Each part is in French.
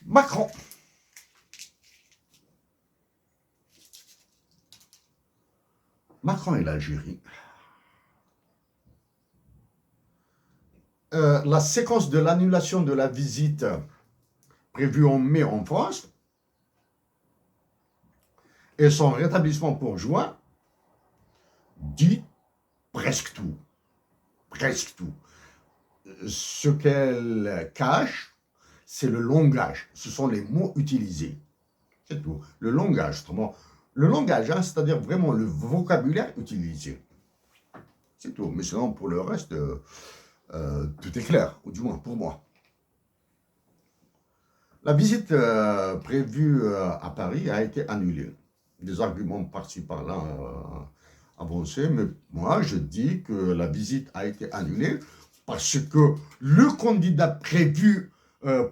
Macron. Macron et l'Algérie. La séquence de l'annulation de la visite prévue en mai en France et son rétablissement pour juin dit presque tout. Presque tout. Ce qu'elle cache, c'est le langage. Ce sont les mots utilisés. C'est tout. Le langage, autrement. Le langage, hein, c'est-à-dire vraiment le vocabulaire utilisé. C'est tout. Mais sinon, pour le reste, tout est clair, ou du moins pour moi. La visite prévue à Paris a été annulée. Des arguments par-ci par-là avancés, mais moi je dis que la visite a été annulée parce que le candidat prévu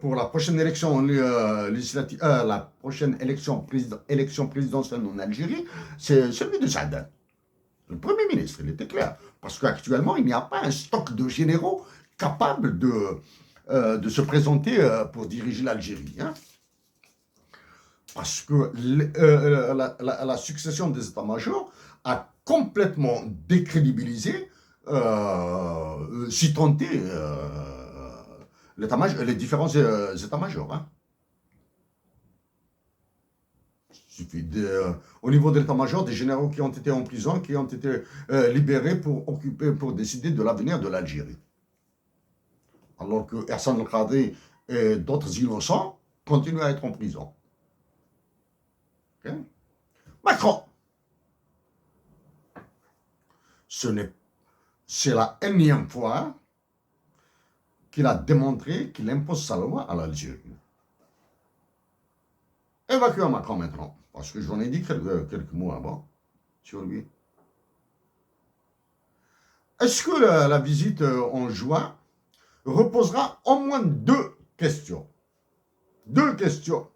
pour la prochaine élection législative, la prochaine élection présidentielle en Algérie, c'est celui de Saad. Le Premier ministre, il était clair. Parce qu'actuellement, il n'y a pas un stock de généraux capables de se présenter pour diriger l'Algérie. Hein. Parce que la succession des états-majors a complètement décrédibilisé, si tant est, les différents états-majors. Hein. Il suffit au niveau de l'état-major, des généraux qui ont été en prison, qui ont été libérés pour décider de l'avenir de l'Algérie. Alors que Hassan al-Qadri et d'autres innocents continuent à être en prison. Okay? Macron. C'est la énième fois qu'il a démontré qu'il impose sa loi à l'Algérie. Évacuons Macron maintenant, parce que j'en ai dit quelques mots avant sur lui. Est-ce que la visite en juin reposera au moins deux questions? Deux questions.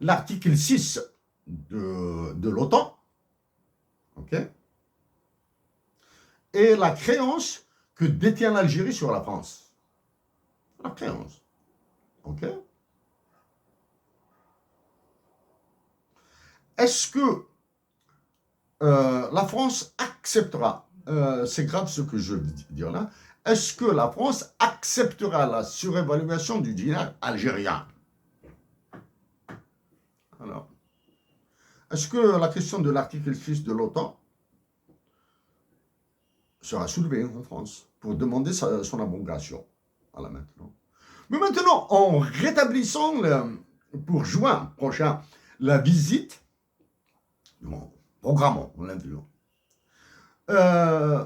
L'article 6 de l'OTAN, ok, et la créance que détient l'Algérie sur la France. La créance, ok. Est-ce que la France acceptera, c'est grave ce que je veux dire là, est-ce que la France acceptera la surévaluation du dinar algérien? Alors, est-ce que la question de l'article 6 de l'OTAN sera soulevée en France pour demander son abrogation? Voilà maintenant. Mais maintenant, en rétablissant pour juin prochain la visite, programmons l'interview,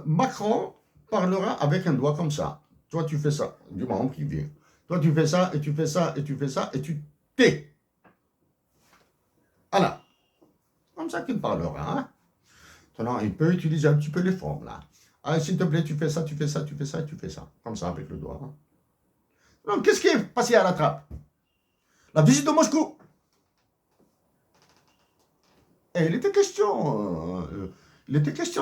Macron parlera avec un doigt comme ça. Toi, tu fais ça, du moment en privé. Toi, tu fais ça, et tu fais ça, et tu fais ça, et tu tais. Voilà. Comme ça qu'il parlera. Hein? Maintenant, il peut utiliser un petit peu les formes, là. Ah, s'il te plaît, tu fais ça, tu fais ça, tu fais ça, et tu fais ça. Comme ça, avec le doigt. Hein? Donc, qu'est-ce qui est passé à la trappe? La visite de Moscou. Et il était question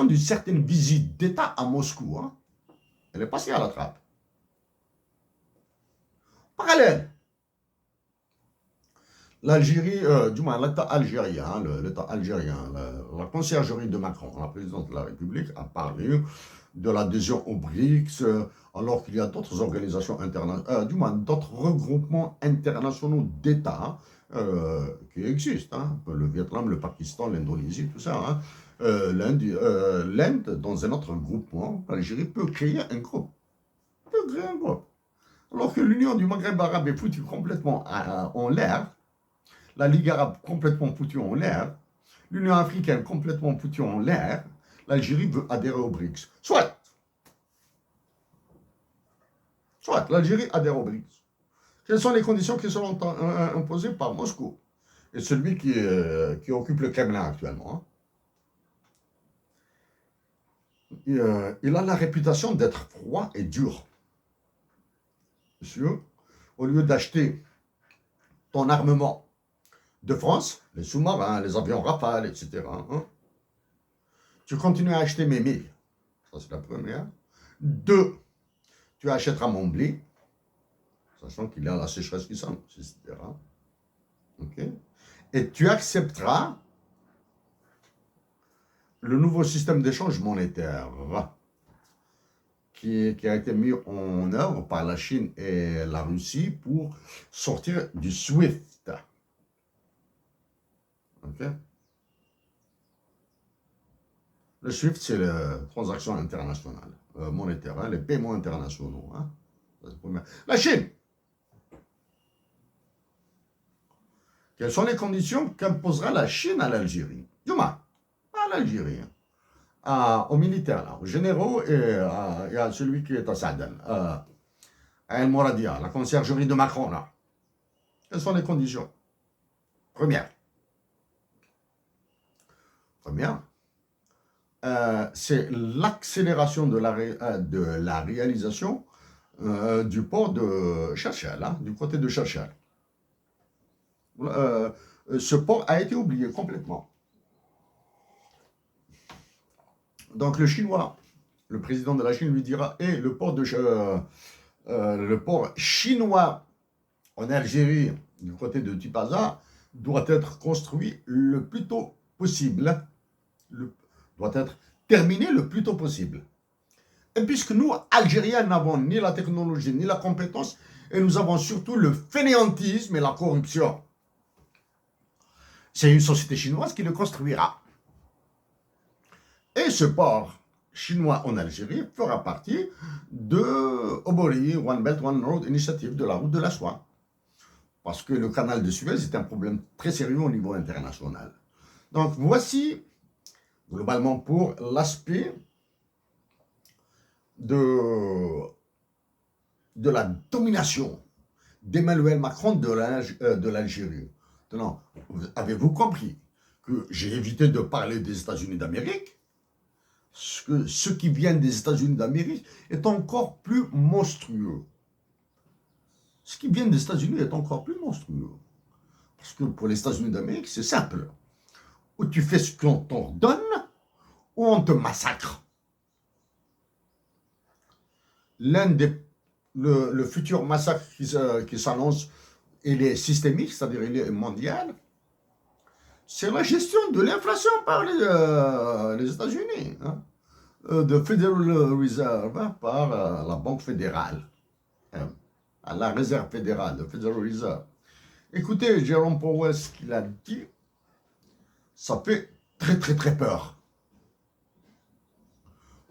d'une certaine visite d'État à Moscou. Hein? Elle est passée à la trappe. Parallèle. L'Algérie, du moins l'État algérien, la conciergerie de Macron, la présidente de la République, a parlé de l'adhésion au BRICS, alors qu'il y a d'autres organisations internationales, du moins d'autres regroupements internationaux d'États qui existent. Hein, le Vietnam, le Pakistan, l'Indonésie, tout ça. Hein, L'Inde, dans un autre groupement, l'Algérie peut créer un groupe. Alors que l'Union du Maghreb arabe est foutue complètement en l'air, la Ligue arabe complètement foutue en l'air, l'Union africaine complètement foutue en l'air, l'Algérie veut adhérer au BRICS. Soit l'Algérie adhère au BRICS. Quelles sont les conditions qui seront imposées par Moscou et celui qui occupe le Kremlin actuellement? Il a la réputation d'être froid et dur. Monsieur, au lieu d'acheter ton armement de France, les sous-marins, les avions Rafale, etc., hein, tu continues à acheter mes milles. Ça, c'est la première. 2, tu achèteras mon blé. sachant qu'il y a la sécheresse qui s'annonce, etc. Okay. Et tu accepteras le nouveau système d'échange monétaire qui a été mis en œuvre par la Chine et la Russie pour sortir du SWIFT. Okay. Le SWIFT, c'est les transactions internationales, monétaires, hein, les paiements internationaux. Hein. La Chine. Quelles sont les conditions qu'imposera la Chine à l'Algérie? Demain, à l'Algérie, aux militaires, là, aux généraux et à celui qui est à Saaden, à El Mouradia, la conciergerie de Macron. Là. Quelles sont les conditions? Première, c'est l'accélération de la réalisation du port de Chachel, hein, du côté de Chachel. Ce port a été oublié complètement. Donc le Chinois, le président de la Chine lui dira, le port chinois en Algérie, du côté de Tipaza, doit être construit le plus tôt possible, doit être terminé le plus tôt possible. Et puisque nous, Algériens, n'avons ni la technologie, ni la compétence, et nous avons surtout le fainéantisme et la corruption, c'est une société chinoise qui le construira. Et ce port chinois en Algérie fera partie de Obori, One Belt, One Road Initiative, de la route de la soie. Parce que le canal de Suez est un problème très sérieux au niveau international. Donc voici, globalement, pour l'aspect de la domination d'Emmanuel Macron de l'Algérie. Maintenant, avez-vous compris que j'ai évité de parler des États-Unis d'Amérique? Ce qui vient des États-Unis d'Amérique est encore plus monstrueux. Ce qui vient des États-Unis est encore plus monstrueux. Parce que pour les États-Unis d'Amérique, c'est simple. Ou tu fais ce qu'on t'ordonne, ou on te massacre. Le futur massacre qui s'annonce, il est systémique, c'est-à-dire il est mondial. C'est la gestion de l'inflation par les États-Unis, hein, de Federal Reserve, hein, par la Banque fédérale, hein, à la Réserve fédérale, de Federal Reserve. Écoutez, Jérôme Powell, ce qu'il a dit, ça fait très très très peur.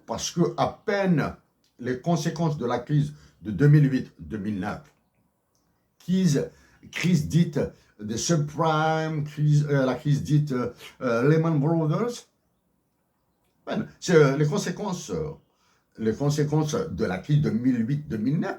Parce que à peine les conséquences de la crise de 2008-2009, crise dite des subprimes, la crise dite Lehman Brothers, c'est les conséquences de la crise de 2008-2009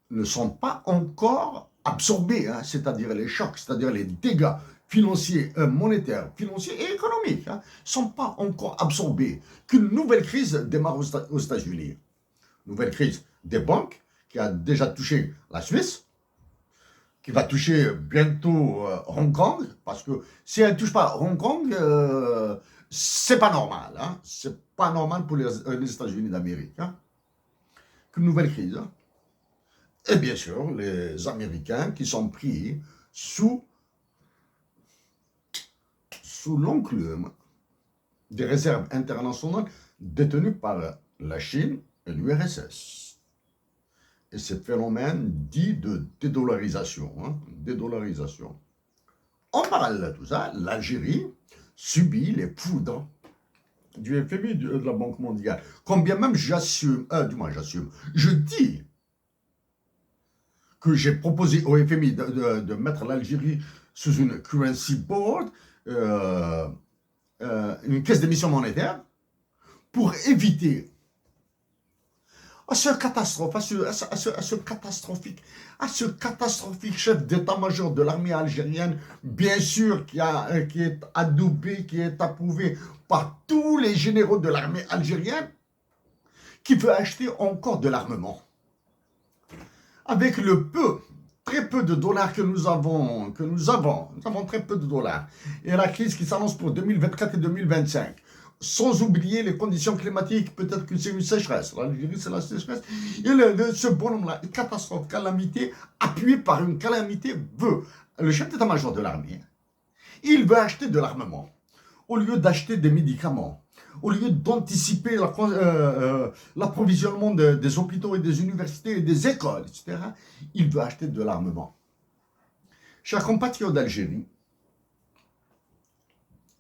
ne sont pas encore absorbées, hein, c'est-à-dire les chocs, c'est-à-dire les dégâts financiers, monétaires, financiers et économiques, ne sont pas encore absorbés. Qu'une nouvelle crise démarre aux États-Unis. Nouvelle crise des banques qui a déjà touché la Suisse, qui va toucher bientôt Hong Kong, parce que si elle ne touche pas Hong Kong, c'est pas normal. Hein, c'est pas normal pour les États-Unis d'Amérique. Hein. Qu'une nouvelle crise. Hein. Et bien sûr, les Américains qui sont pris sous l'enclume des réserves internationales détenues par la Chine et l'URSS. Et ce phénomène dit de dédollarisation. Hein, dédollarisation. En parallèle de tout ça, l'Algérie subit les foudres du FMI, de la Banque mondiale. Combien même je dis que j'ai proposé au FMI de mettre l'Algérie sous une currency board, une caisse d'émission monétaire, pour éviter à ce catastrophique chef d'état-major de l'armée algérienne, bien sûr, qui est adoubé, qui est approuvé par tous les généraux de l'armée algérienne, qui veut acheter encore de l'armement. Avec le très peu de dollars que nous avons très peu de dollars, et la crise qui s'annonce pour 2024 et 2025, sans oublier les conditions climatiques, peut-être que c'est une sécheresse. L'Algérie, c'est la sécheresse. Et ce bonhomme-là, une catastrophe, calamité, appuyée par une calamité, veut, le chef d'état-major de l'armée, il veut acheter de l'armement, au lieu d'acheter des médicaments, au lieu d'anticiper l'approvisionnement des hôpitaux et des universités et des écoles, etc., il veut acheter de l'armement. Chers compatriotes d'Algérie,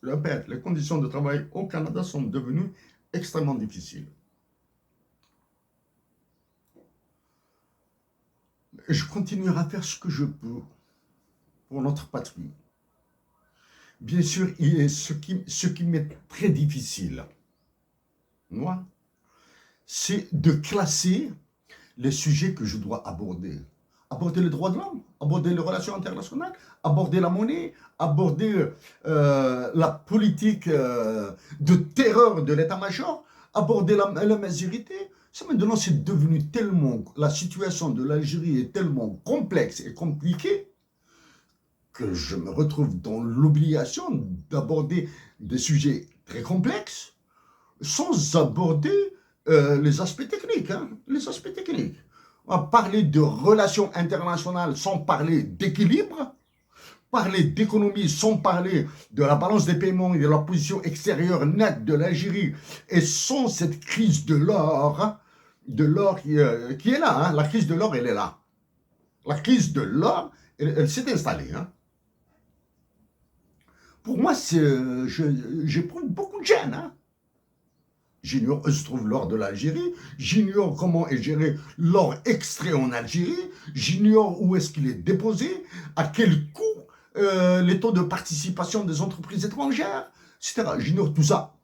je répète, les conditions de travail au Canada sont devenues extrêmement difficiles. Je continuerai à faire ce que je peux pour notre patrie. Bien sûr, ce qui m'est très difficile, moi, c'est de classer les sujets que je dois aborder. Aborder les droits de l'homme, aborder les relations internationales, aborder la monnaie, aborder la politique de terreur de l'état-major, aborder la majorité. Ça, maintenant, c'est devenu tellement, la situation de l'Algérie est tellement complexe et compliquée que je me retrouve dans l'obligation d'aborder des sujets très complexes sans aborder les aspects techniques. Les aspects techniques. On va parler de relations internationales sans parler d'équilibre, parler d'économie sans parler de la balance des paiements et de la position extérieure nette de l'Algérie, et sans cette crise de l'or qui est là. La crise de l'or, elle est là. La crise de l'or, elle s'est installée. Pour moi, j'éprouve beaucoup de gêne. J'ignore où se trouve l'or de l'Algérie, j'ignore comment est géré l'or extrait en Algérie, j'ignore où est-ce qu'il est déposé, à quel coût, les taux de participation des entreprises étrangères, etc. J'ignore tout ça.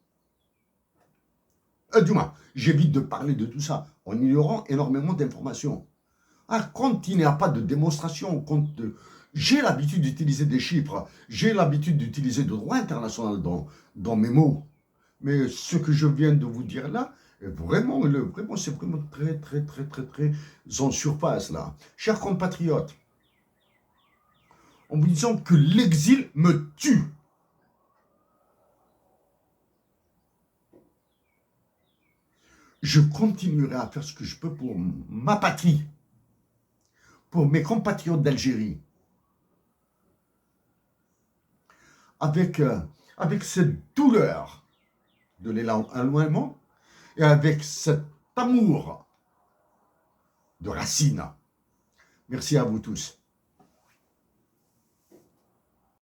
Du moins, j'évite de parler de tout ça en ignorant énormément d'informations. Quand il n'y a pas de démonstration, j'ai l'habitude d'utiliser des chiffres, j'ai l'habitude d'utiliser le droit international dans mes mots. Mais ce que je viens de vous dire là, vraiment, c'est vraiment très, très, très, très, très en surface là. Chers compatriotes, en vous disant que l'exil me tue. Je continuerai à faire ce que je peux pour ma patrie, pour mes compatriotes d'Algérie, avec cette douleur de l'éloignement et avec cet amour de racine. Merci à vous tous.